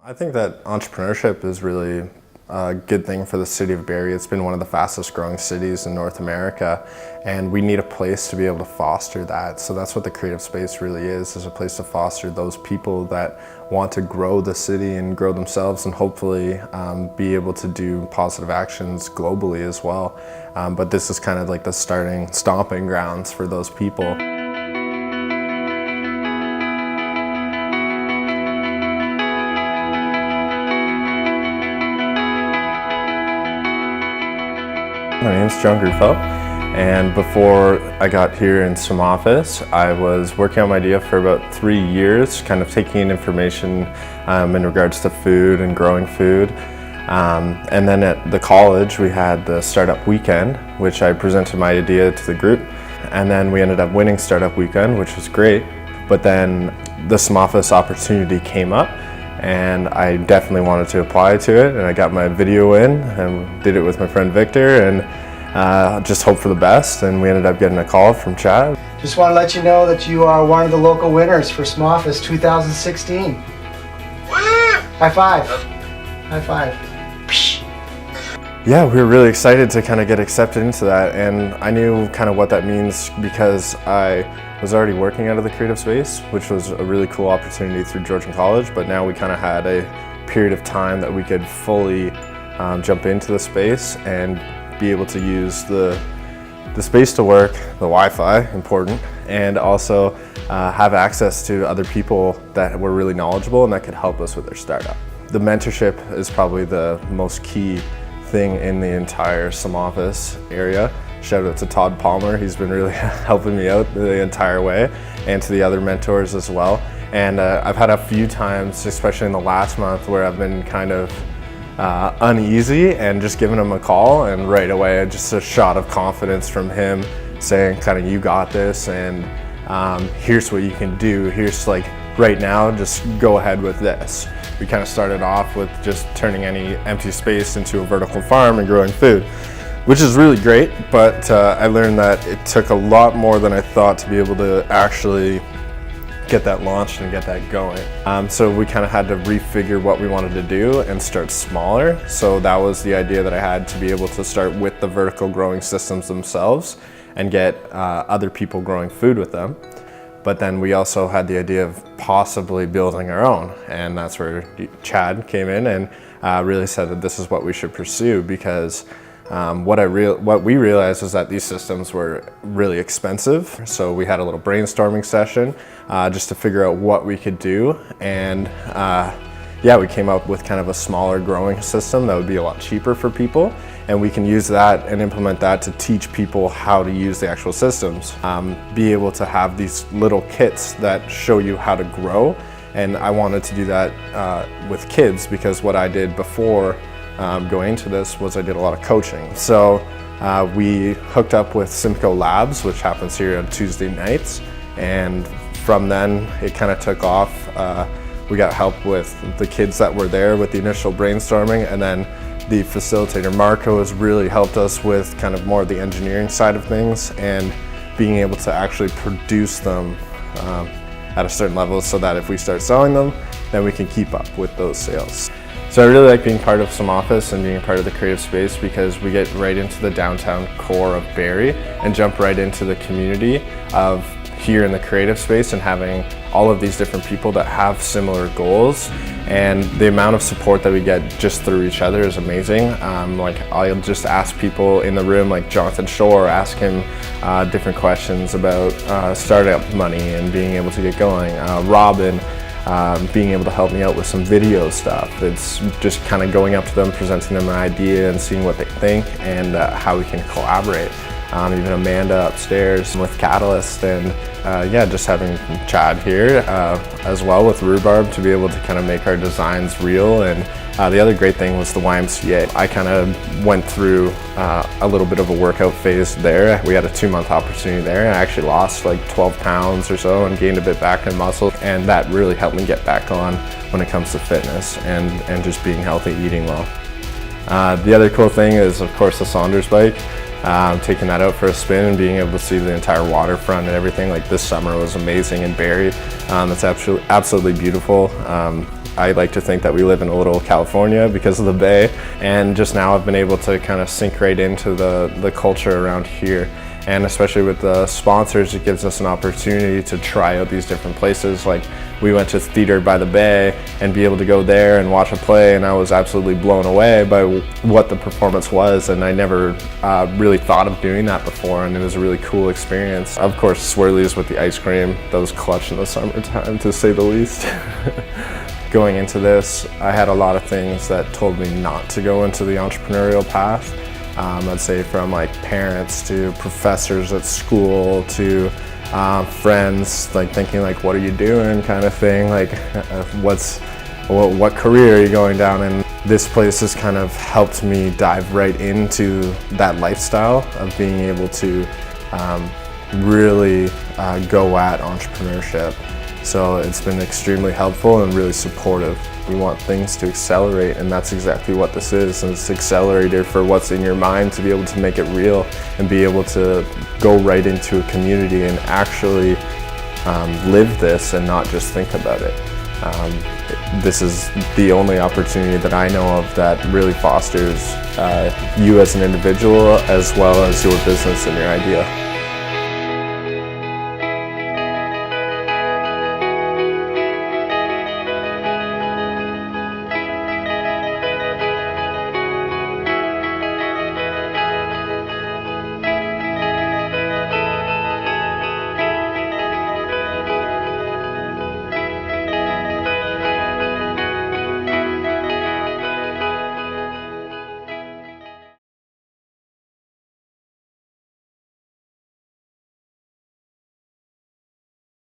I think that entrepreneurship is really a good thing for the city of Barrie. It's been one of the fastest growing cities in North America, and we need a place to be able to foster that. So that's what the creative space really is a place to foster those people that want to grow the city and grow themselves, and hopefully be able to do positive actions globally as well. But this is kind of like the stomping grounds for those people. My name's John Gruffel, and before I got here in some office, I was working on my idea for about 3 years, kind of taking in information in regards to food and growing food. And then at the college, we had the Startup Weekend, which I presented my idea to the group. And then we ended up winning Startup Weekend, which was great. But then the some office opportunity came up, and I definitely wanted to apply to it, and I got my video in and did it with my friend Victor, and just hope for the best, and we ended up getting a call from Chad. Just want to let you know that you are one of the local winners for some office 2016. High five. High five. Yeah, we were really excited to kind of get accepted into that, and I knew kind of what that means because I was already working out of the creative space, which was a really cool opportunity through Georgian College, but now we kind of had a period of time that we could fully jump into the space and be able to use the space to work, the Wi-Fi, important, and also have access to other people that were really knowledgeable and that could help us with their startup. The mentorship is probably the most key thing in the entire some office area. Shout out to Todd Palmer, he's been really helping me out the entire way, and to the other mentors as well. And I've had a few times, especially in the last month, where I've been kind of uneasy and just giving him a call, and right away just a shot of confidence from him saying kind of, you got this, and here's what you can do. Here's like, right now, just go ahead with this. We kind of started off with just turning any empty space into a vertical farm and growing food, which is really great, but I learned that it took a lot more than I thought to be able to actually get that launched and get that going. So we kind of had to refigure what we wanted to do and start smaller. So that was the idea that I had, to be able to start with the vertical growing systems themselves and get other people growing food with them. But then we also had the idea of possibly building our own, and that's where Chad came in and really said that this is what we should pursue, because what we realized was that these systems were really expensive. So we had a little brainstorming session just to figure out what we could do, and yeah, we came up with kind of a smaller growing system that would be a lot cheaper for people, and we can use that and implement that to teach people how to use the actual systems. Be able to have these little kits that show you how to grow, and I wanted to do that with kids, because what I did before going into this was I did a lot of coaching. So we hooked up with Simcoe Labs, which happens here on Tuesday nights, and from then it kind of took off. We got help with the kids that were there with the initial brainstorming, and then the facilitator Marco has really helped us with kind of more of the engineering side of things and being able to actually produce them at a certain level, so that if we start selling them, then we can keep up with those sales. So I really like being part of some office and being a part of the creative space, because we get right into the downtown core of Barrie and jump right into the community of here in the creative space, and having all of these different people that have similar goals, and the amount of support that we get just through each other is amazing. Like, I'll just ask people in the room, like Jonathan Shore, ask him different questions about startup money and being able to get going. Robin, being able to help me out with some video stuff. It's just kind of going up to them, presenting them an idea and seeing what they think, and how we can collaborate. Even Amanda upstairs with Catalyst, and yeah, just having Chad here as well with Rhubarb to be able to kind of make our designs real. And the other great thing was the YMCA. I kind of went through a little bit of a workout phase there. We had a 2-month opportunity there, and I actually lost like 12 pounds or so and gained a bit back in muscle, and that really helped me get back on when it comes to fitness and just being healthy, eating well. The other cool thing is, of course, the Saunders bike. Taking that out for a spin and being able to see the entire waterfront and everything. Like, this summer was amazing in Barrie. It's absolutely beautiful. I like to think that we live in a little California because of the Bay, and just now I've been able to kind of sink right into the culture around here. And especially with the sponsors, it gives us an opportunity to try out these different places. Like, we went to Theater by the Bay and be able to go there and watch a play, and I was absolutely blown away by what the performance was, and I never really thought of doing that before, and it was a really cool experience. Of course, swirlies with the ice cream, that was clutch in the summertime, to say the least. Going into this, I had a lot of things that told me not to go into the entrepreneurial path. I'd say from like parents to professors at school to friends, like thinking like, what are you doing kind of thing, like what career are you going down? And this place has kind of helped me dive right into that lifestyle of being able to really go at entrepreneurship. So it's been extremely helpful and really supportive. We want things to accelerate, and that's exactly what this is. And it's an accelerator for what's in your mind to be able to make it real and be able to go right into a community and actually live this and not just think about it. This is the only opportunity that I know of that really fosters you as an individual as well as your business and your idea.